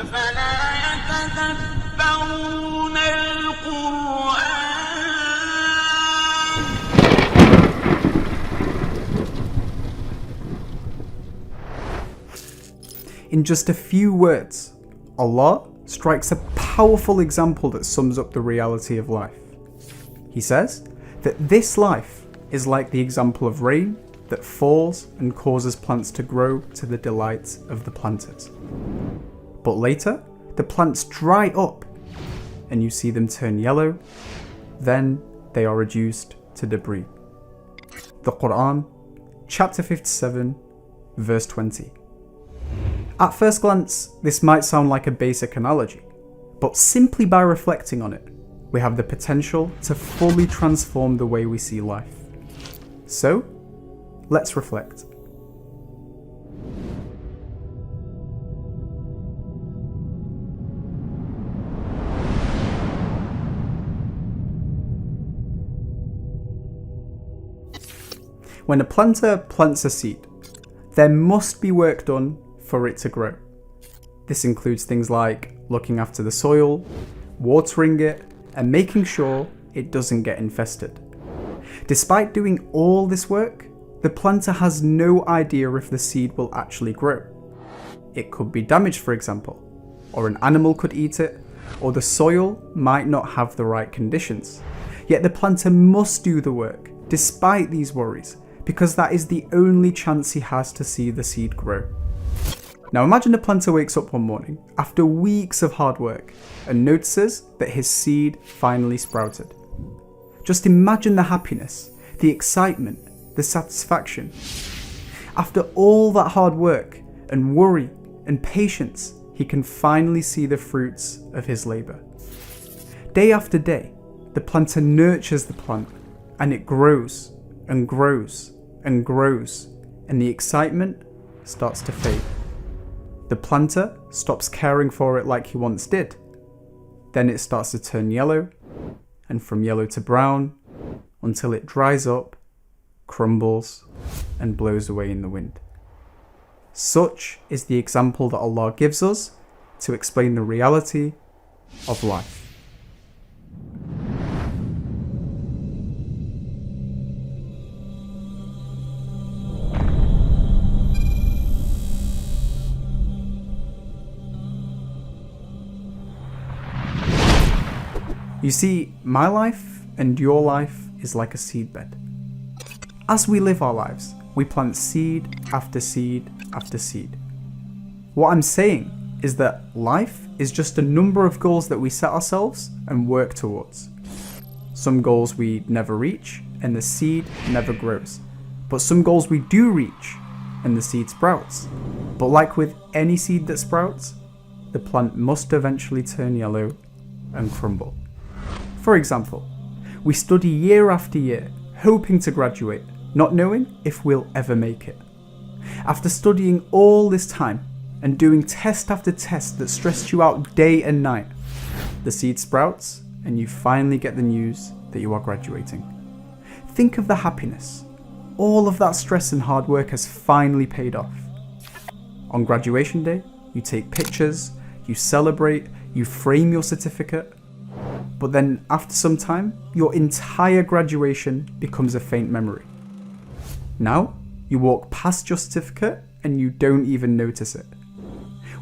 أفلا يتدبرون القرآن. In just a few words, Allah strikes a powerful example that sums up the reality of life. He says that this life is like the example of rain that falls and causes plants to grow to the delight of the planters. But later, the plants dry up and you see them turn yellow, then they are reduced to debris. The Quran, chapter 57, verse 20. At first glance, this might sound like a basic analogy, but simply by reflecting on it, we have the potential to fully transform the way we see life. So, let's reflect. When a planter plants a seed, there must be work done for it to grow. This includes things like looking after the soil, watering it, and making sure it doesn't get infested. Despite doing all this work, the planter has no idea if the seed will actually grow. It could be damaged, for example, or an animal could eat it, or the soil might not have the right conditions. Yet the planter must do the work, despite these worries, because that is the only chance he has to see the seed grow. Now imagine a planter wakes up one morning after weeks of hard work and notices that his seed finally sprouted. Just imagine the happiness, the excitement, the satisfaction. After all that hard work and worry and patience, he can finally see the fruits of his labour. Day after day, the planter nurtures the plant and it grows and grows and grows, and the excitement starts to fade. The planter stops caring for it like he once did. Then it starts to turn yellow, and from yellow to brown, until it dries up, crumbles, and blows away in the wind. Such is the example that Allah gives us to explain the reality of life. You see, my life and your life is like a seedbed. As we live our lives, we plant seed after seed after seed. What I'm saying is that life is just a number of goals that we set ourselves and work towards. Some goals we never reach and the seed never grows. But some goals we do reach and the seed sprouts. But like with any seed that sprouts, the plant must eventually turn yellow and crumble. For example, we study year after year, hoping to graduate, not knowing if we'll ever make it. After studying all this time and doing test after test that stressed you out day and night, the seed sprouts and you finally get the news that you are graduating. Think of the happiness. All of that stress and hard work has finally paid off. On graduation day, you take pictures, you celebrate, you frame your certificate. But then after some time, your entire graduation becomes a faint memory. Now, you walk past your certificate and you don't even notice it.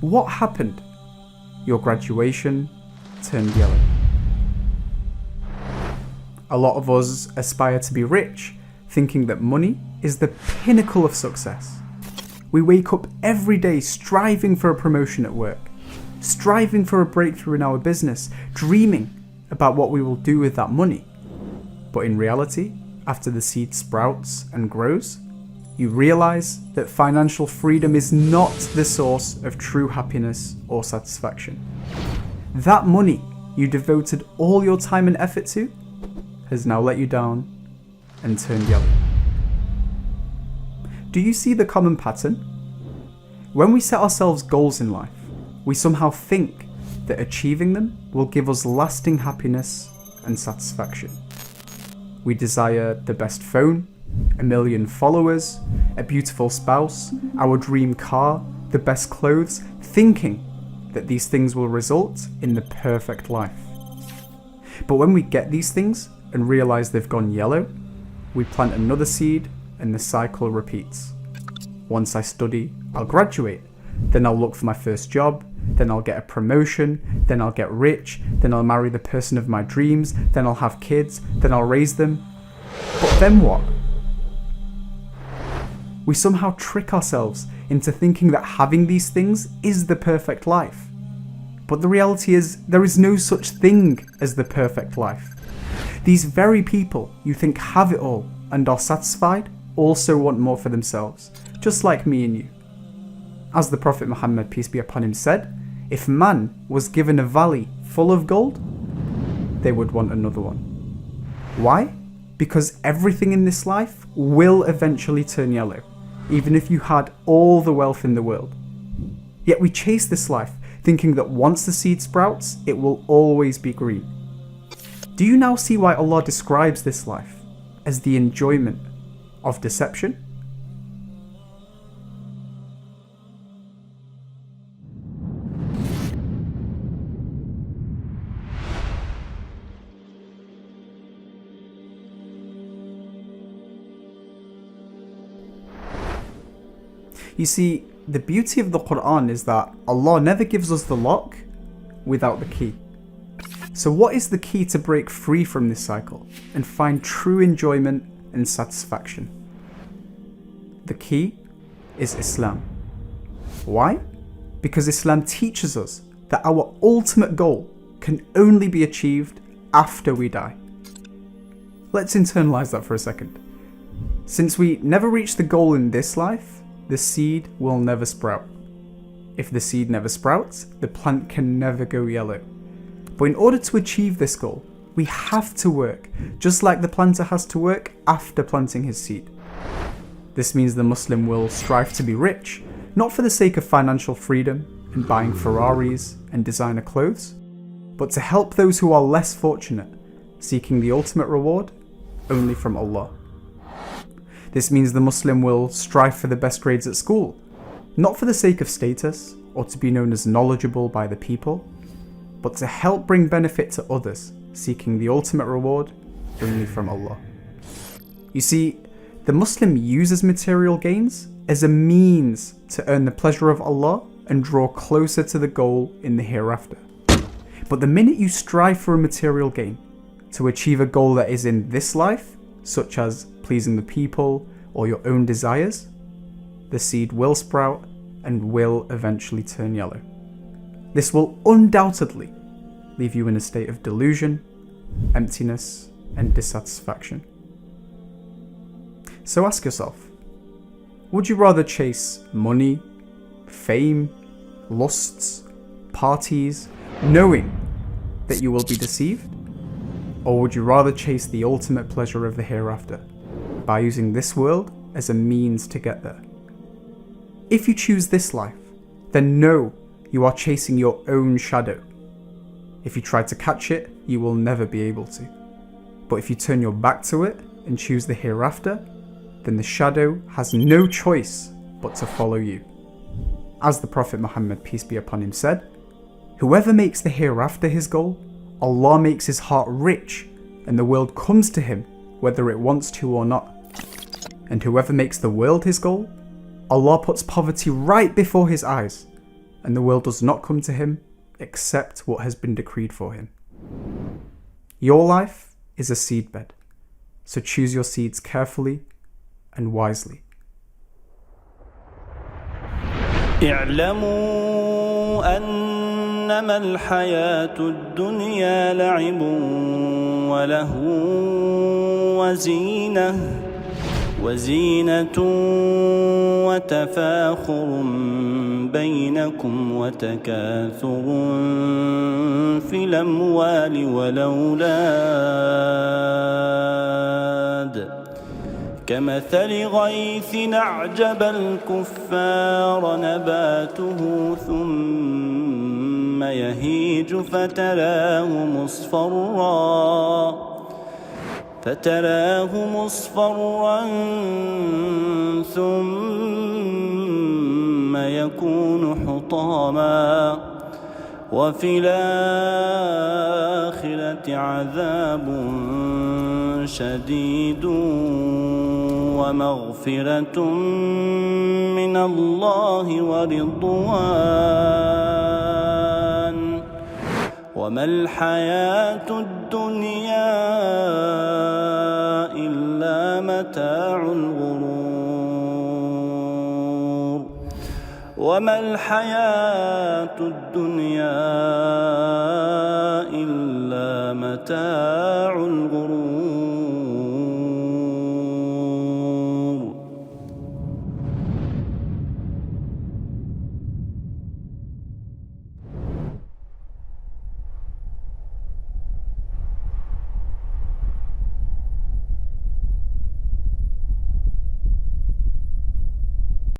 What happened? Your graduation turned yellow. A lot of us aspire to be rich, thinking that money is the pinnacle of success. We wake up every day striving for a promotion at work, striving for a breakthrough in our business, dreaming about what we will do with that money. But in reality, after the seed sprouts and grows, you realize that financial freedom is not the source of true happiness or satisfaction. That money you devoted all your time and effort to has now let you down and turned yellow. Do you see the common pattern? When we set ourselves goals in life, we somehow think that achieving them will give us lasting happiness and satisfaction. We desire the best phone, 1 million followers, a beautiful spouse, our dream car, the best clothes, thinking that these things will result in the perfect life. But when we get these things and realize they've gone yellow, we plant another seed and the cycle repeats. Once I study, I'll graduate. Then I'll look for my first job. Then I'll get a promotion. Then I'll get rich. Then I'll marry the person of my dreams. Then I'll have kids. Then I'll raise them. But then what? We somehow trick ourselves into thinking that having these things is the perfect life. But the reality is, there is no such thing as the perfect life. These very people you think have it all and are satisfied also want more for themselves, just like me and you. As the Prophet Muhammad, peace be upon him, said, if man was given a valley full of gold, they would want another one. Why? Because everything in this life will eventually turn yellow, even if you had all the wealth in the world. Yet we chase this life, thinking that once the seed sprouts, it will always be green. Do you now see why Allah describes this life as the enjoyment of deception? You see, the beauty of the Quran is that Allah never gives us the lock without the key. So what is the key to break free from this cycle and find true enjoyment and satisfaction? The key is Islam. Why? Because Islam teaches us that our ultimate goal can only be achieved after we die. Let's internalize that for a second. Since we never reach the goal in this life, the seed will never sprout. If the seed never sprouts, the plant can never go yellow. But in order to achieve this goal, we have to work, just like the planter has to work after planting his seed. This means the Muslim will strive to be rich, not for the sake of financial freedom and buying Ferraris and designer clothes, but to help those who are less fortunate, seeking the ultimate reward only from Allah. This means the Muslim will strive for the best grades at school, not for the sake of status or to be known as knowledgeable by the people, but to help bring benefit to others, seeking the ultimate reward only from Allah. You see, the Muslim uses material gains as a means to earn the pleasure of Allah and draw closer to the goal in the hereafter. But the minute you strive for a material gain to achieve a goal that is in this life, such as pleasing the people or your own desires, the seed will sprout and will eventually turn yellow. This will undoubtedly leave you in a state of delusion, emptiness, and dissatisfaction. So ask yourself, would you rather chase money, fame, lusts, parties, knowing that you will be deceived? Or would you rather chase the ultimate pleasure of the hereafter by using this world as a means to get there? If you choose this life, then know you are chasing your own shadow. If you try to catch it, you will never be able to. But if you turn your back to it and choose the hereafter, then the shadow has no choice but to follow you. As the Prophet Muhammad, peace be upon him, said, whoever makes the hereafter his goal, Allah makes his heart rich, and the world comes to him whether it wants to or not. And whoever makes the world his goal, Allah puts poverty right before his eyes, and the world does not come to him except what has been decreed for him. Your life is a seedbed, so choose your seeds carefully and wisely. اعلموا أنما الحياة الدنيا لعب ولهو وزينة وتفاخر بينكم وتكاثر في الأموال والأولاد كمثل غيث أعجب الكفار نباته ثم يهيج فتراه مصفرا ثم يكون حطاما وفي الآخرة عذاب شديد ومغفرة من الله ورضوان وما الحياة الدنيا إلا متاع الغرور وما الحياة الدنيا إلا متاع الغرور